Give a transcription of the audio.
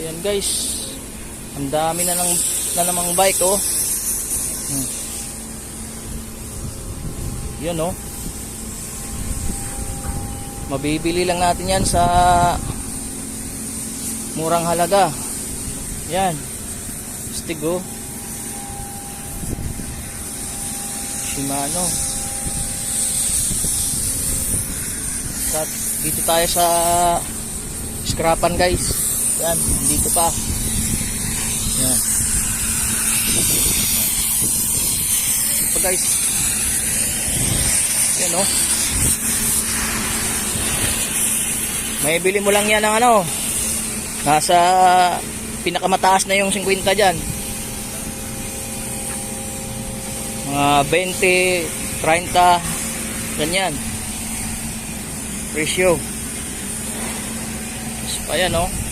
Ayan guys, ang dami na namang bike oh. Yun oh. Mabibili lang natin yan sa murang halaga. Yan, stig oh. Shimano. Dito tayo sa scrapan guys. Yan, dito pa. Yan. Ito guys. Yan oh. May bili mo lang yan ng ano. Nasa pinakamataas na yung 50 dyan. Mga 20, 30, ganyan. Presyo. Ayan oh.